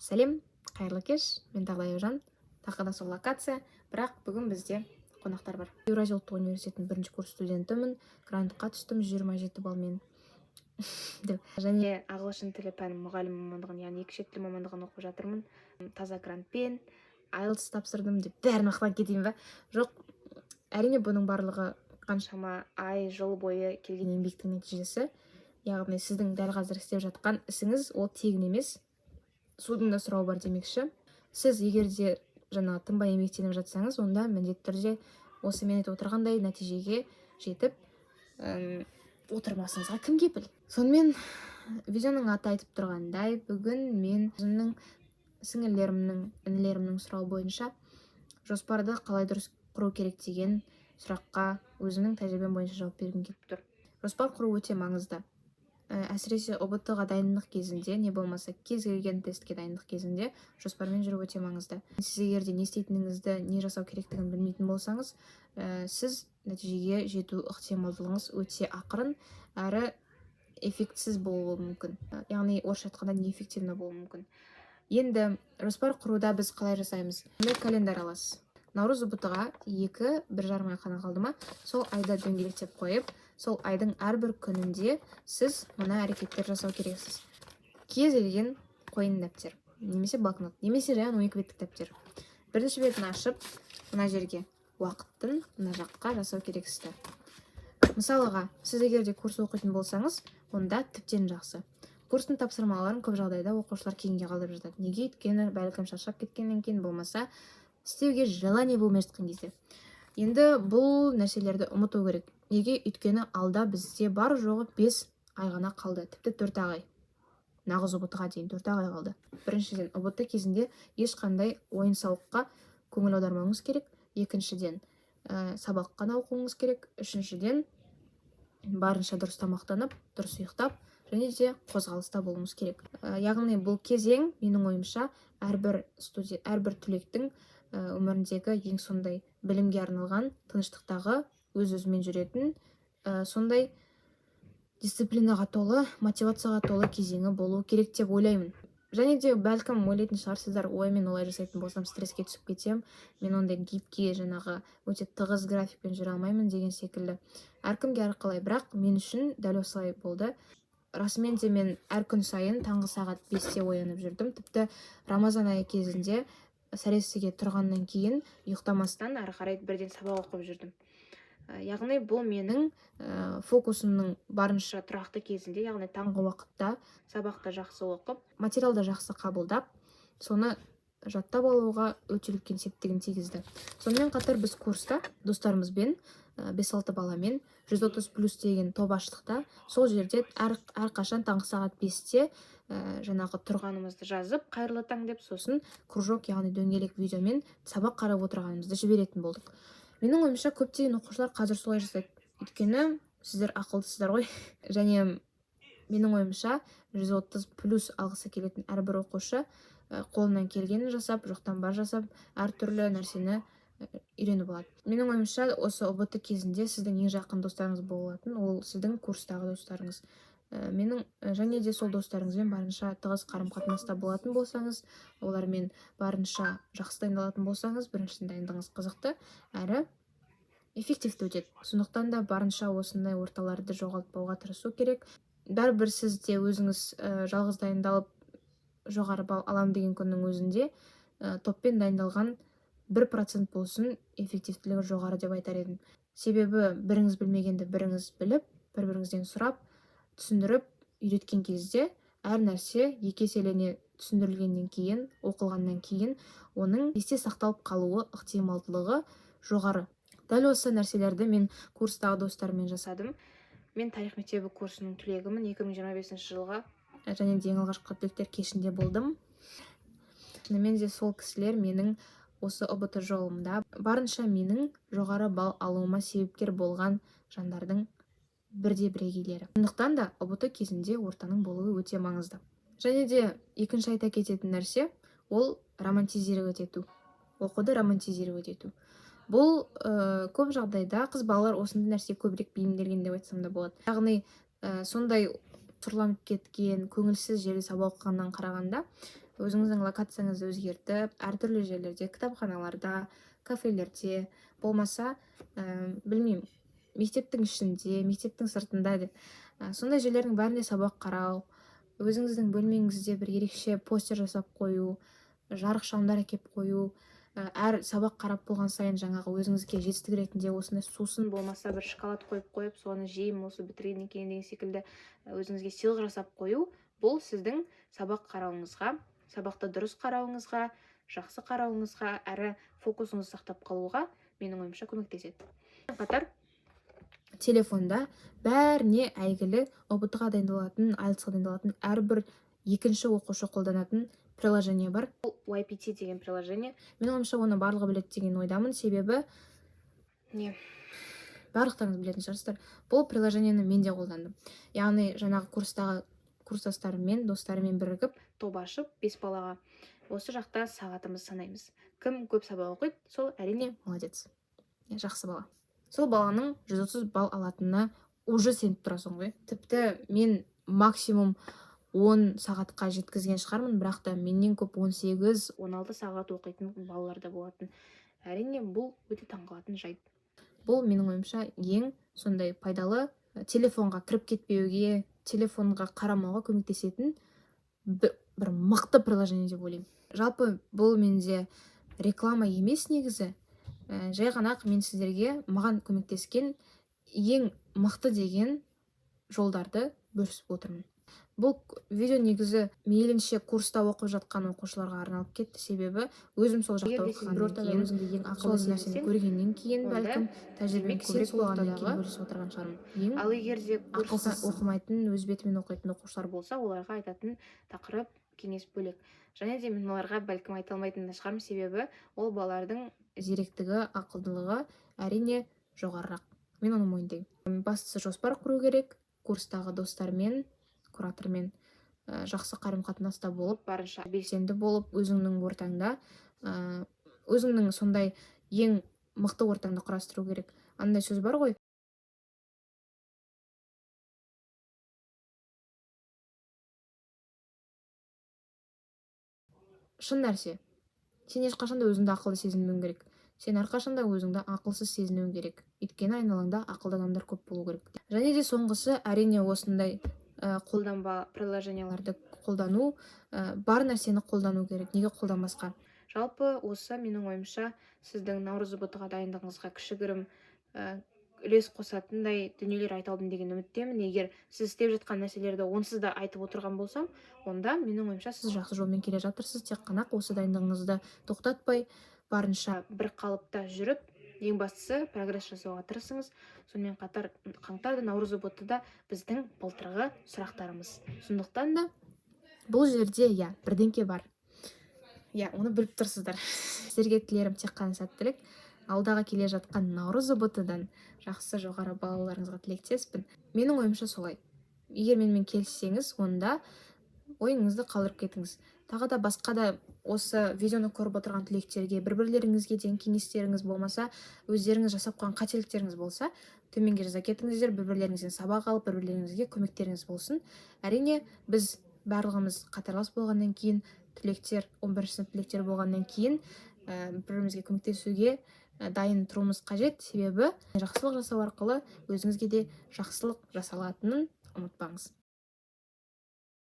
Сәлем, қайырлы кеш, мен тағы Аяужан, тағы да сол локация, бірақ бүгін бізде қонақтар бар. Еуразия ұлттық университетінің бірінші курс студентімін, грантқа түстім 27 балмен. Және ағылшын тілі пәні мұғалім мамандығын, яғни екі шет тіл мамандығын оқып жатырмын. Таза грантпен IELTS тапсырдым деп бәрін мақтап кетейін ба? Жоқ, әрине бұның барлығы қаншама ай, жыл бойы келген еңбектің нәтижесі. Яғни сіздің дәл қазір істеп жатқан ісіңіз ол тегін емес, судың да сұрауы бар демекші. Сіз егер де жаңа тынбай еңбектеніп жатсаңыз, онда міндетті түрде осы мен айтып отырғандай нәтижеге жетіп отырмасыңызға кім кепіл? Сонымен видеоның аты айтып тұрғандай, бүгін мен өзімнің сіңілілерімнің, інілерімнің сұрауы бойынша жоспарды қалай дұрыс құру керек деген сұраққа өзімнің тәжірибем бойынша жауап бергім келіп тұр. Жоспар құру өте маңызды. Әсіресе ұбт-ға дайындық кезінде, не болмаса кез келген тестке дайындық кезінде жоспармен жүру өте маңызды. Сіз егер де не істейтініңізді, не жасау керектігін білмейтін болсаңыз, сіз нәтижеге жету ықтималдылығыңыз өте ақырын әрі эффектсіз болуы мүмкін. Яғни орысша айтқанда неэффективно болуы мүмкін. Енді жоспар құруда біз қалай жасаймыз? Календар аласыз. Наурыз ұбт-ға 2-1,5 ай қана қалды ма, сол айда дөңгелектеп қойып, сол айдың әрбір күнінде сіз мына әрекеттер жасау керексіз. Кез келген қойын дәптер, немесе блокнот, немесе жай 12 беттік дәптер. Бірінші бетін ашып, мына жерге уақыттың мына жаққа жасау керексізді. Мысалыға, сіз егер де курс оқитын болсаңыз, онда тіптен жақсы. Курстың тапсырмаларын көп жағдайда оқушылар кейінге қалдырып жатады. Неге? Өйткені бәлкім шаршап кеткеннен кейін, болмаса істеуге желание болмай жатқан кезде. Енді бұл нәрселерді ұмыту керек. Неге? Өйткені алда бізде бар жоғы 5 ай ғана қалды, тіпті 4 ай. Нағыз ұбт-ға дейін 4 ай қалды. Біріншіден, ұбт кезінде ешқандай ойын-сауыққа көңіл аудармауыңыз керек. Екіншіден, сабақ қана оқуыңыз керек. Үшіншіден, барынша дұрыс тамақтанып, дұрыс ұйықтап, және де қозғалыста болуыңыз керек. Яғни бұл кезең, менің ойымша, әрбір түлектің өміріндегі ең сондай білімге арналған, тыныштықтағы, өз-өзімен жүретін, сондай дисциплинаға толы, мотивацияға толы кезеңі болу керек деп ойлаймын. Және де бәлкім ойлайтын шығарсыздар, ой, мен олай жасайтын болсам стресске түсіп кетем, мен ондай гибке, жаңағы өте тығыз графикпен жүре алмаймын деген секілді. Әркімге әрқалай, бірақ мен үшін дәл осылай болды. Расымен де мен әр күн сайын таңғы сағат 5-те оянып жүрдім. Тіпті Рамазан айы кезінде сәресіге тұрғаннан кейін ұйықтамастан ары қарай бірден сабақ оқып жүрдім. Яғни бұл менің фокусымның барынша тұрақты кезінде, яғни таңғы уақытта сабақты жақсы оқып, материалды жақсы қабылдап, соны жаттап алуға өте үлкен септігін тигізді. Сонымен қатар біз курста достарымызбен 5-6 баламен 130+ деген топ аштықта, сол жерде әрқашан таңғы сағат 5-те жаңағы тұрғанымызды жазып, қайырлы таң деп, сосын кружок, яғни дөңгелек видеомен сабақ қарап отырғанымызды жіберетін болдық. Менің ойымша көптеген оқушылар қазір солай жасайды. Өйткені сіздер ақылдысыздар ғой. Және менің ойымша 130+ алғысы келетін әрбір оқушы қолынан келгенін жасап, жоқтан бар жасап, әртүрлі нәрсені үйреніп алады. Менің ойымша осы ұбт кезінде сіздің ең жақын достарыңыз болатын, ол сіздің курстағы достарыңыз. Және де сол достарыңызбен барынша тығыз қарым-қатынаста болатын болсаңыз, олармен барынша жақсы дайындалатын болсаңыз, біріншіден дайындығыңыз қызықты әрі эффективті өтеді. Сондықтан да барынша осындай орталарды жоғалтпауға тырысу керек. Бәрібір сіз де өзіңіз жалғыз дайындалып жоғары балл алам деген күннің өзінде топпен дайындалған 1% болсын эффективтілігі жоғары деп айтар едім. Себебі біріңіз білмегенді біріңіз біліп, бір-біріңізден сұрап, түсіндіріп, үйреткен кезде әр нәрсе екі еселене түсіндірілгеннен кейін, оқылғаннан кейін, оның есте сақталып қалуы ықтималдылығы жоғары. Дәл осы нәрселерді мен курстағы достарыммен жасадым. Мен тарих мектебі курсының түлегімін. 2025 жылға және де ең алғашқы түлектер кешінде болдым. Шынымен де сол кісілер менің осы ұбт жолымда барынша менің жоғары балл алуыма себепкер болған жандардың бірегейлері. Сондықтан да ұбт кезінде ортаның болуы өте маңызды. Және де екінші айта кететін нәрсе, ол романтизировать ету. Оқуды романтизировать ету. Бұл көп жағдайда қыз балалар осындай нәрсе көбірек бейімделген деп айтсам да болады. Яғни сондай сұрланып кеткен, көңілсіз жерде сабақ оқығаннан қарағанда, өзіңіздің локацияңызды өзгертіп, әртүрлі жерлерде, кітапханаларда, кафелерде, болмаса, білмеймін, мектептің ішінде, мектептің сыртында деп, сондай жерлердің бәрінде сабақ қарау, өзіңіздің бөлмеңізде бір ерекше постер жасап қою, жарық шамдар әкеп қою, әр сабақ қарап болған сайын жаңағы өзіңізге жетістік ретінде осындай сусын болмаса бір шоколад қойып, соны жеймін осы бітіргеннен кейін деген секілді өзіңізге сыйлық жасап қою, бұл сіздің сабақ қарауыңызға, сабақты дұрыс қарауыңызға, жақсы қарауыңызға, әрі фокусыңызды сақтап қалуға менің ойымша көмектеседі. Қатар телефонда бәріне әйгілі ұбт-ға дайындалатын, IELTS-ға дайындалатын әрбір екінші оқушы қолданатын приложение бар. Бұл YPT деген приложение. Менің ойымша оны барлығы біледі деген ойдамын, себебі барлықтарыңыз білетін шығарсыздар. Бұл приложениені мен де қолдандым. Яғни жаңағы курстастарыммен, достарыммен бірігіп, топ ашып, 5 балаға осы жақта сағатымыз санаймыз. Кім көп сабақ оқиды, сол әрине молодец. Жақсы бала. Сол баланың 130 балл алатынына уже сеніп тұрасың ғой. Тіпті мен максимум 10 сағатқа жеткізген шығармын, бірақ та менен көп 18-16 сағат оқитын балалар да болатын. Әрине бұл өте таңғалатын жайт. Бұл менің ойымша ең сондай пайдалы, телефонға кіріп кетпеуге, телефонға қарамауға көмектесетін бір мықты приложение деп ойлаймын. Жалпы бұл менде реклама емес негізі, жай ғана мен сіздерге маған көмектескен ең мықты деген жолдарды бөлісіп отырмын. Бұл видео негізі мейлінше курста оқып жатқан оқушыларға арналып кетті, себебі өзім сол жақта оқығаннан кейін, сол нәрсені көргеннен кейін, бәлкім тәжірибем көбірек болғаннан кейін бөлісіп отырған шығармын. Ал егер де ақылсыз оқымайтын, өз бетімен оқитын оқушылар болса, оларға айтатын тақырып кеңес бөлек. Және де мен оларға бәлкім айта алмайтын да шығармын, себебі ол балалардың зеректігі, ақылдылығы әрине жоғарырақ. Мен оны мойындаймын. Бастысы жоспар құру керек, курстағы достармен, куратормен жақсы қарым-қатынаста болып, барынша белсенді болып, өзіңнің ортаңда, өзіңнің сондай ең мықты ортаңды құрастыру керек. Андай сөз бар ғой. Шын нәрсе. Сен ешқашанда өзіңді ақылды сезінуің керек. Сен әрқашанда өзіңді ақылсыз сезінуің керек. Өйткені айналаңда ақылды адамдар көп болу керек. Және де соңғысы, әрине осындай қолданба приложенияларды қолдану, бар нәрсені қолдану керек. Неге қолданбасқа? Жалпы осы менің ойымша сіздің наурыз ұбт-ға дайындығыңызға кішігірім үлес қосатындай дүниелер айта алдым деген үміттемін. Егер сіз істеп жатқан нәрселерді онсыз да айтып отырған болсам, онда менің ойымша сіз жақсы жолмен келе жатырсыз. Тек қана осы дайындығыңызды тоқтатпай, барынша бір қалыпта жүріп, ең бастысы прогресс жасауға тырысыңыз. Сонымен қатар қаңтарда наурыз ұбт-да біздің былтырғы сұрақтарымыз. Сондықтан да бұл жерде бірдеңке бар. Оны біліп тұрсыздар. Сіздерге тілерім тек қана сәттілік. Алдағы келе жатқан наурыз ұбт-дан жақсы жоғары балаларыңызға тілектеспін. Менің ойымша солай. Егер менімен келіссеңіз, онда ойыңызды қалдырып кетіңіз. Тағы да басқа да осы видеоны көріп отырған түлектерге бір-бірлеріңізге деген кеңестеріңіз болмаса, өздеріңіз жасап қойған қателіктеріңіз болса, төменге жаза кетіңіздер, бір-бірлеріңізден сабақ алып, бір-бірлеріңізге көмектеріңіз болсын. Әрине, біз барлығымыз қатарлас болғаннан кейін, түлектер, 11 сынып түлектер болғаннан кейін, бір-бірімізге көмектесуге дайын тұруымыз қажет, себебі жақсылық жасау арқылы өзіңізге де жақсылық жасалатынын ұмытпаңыз.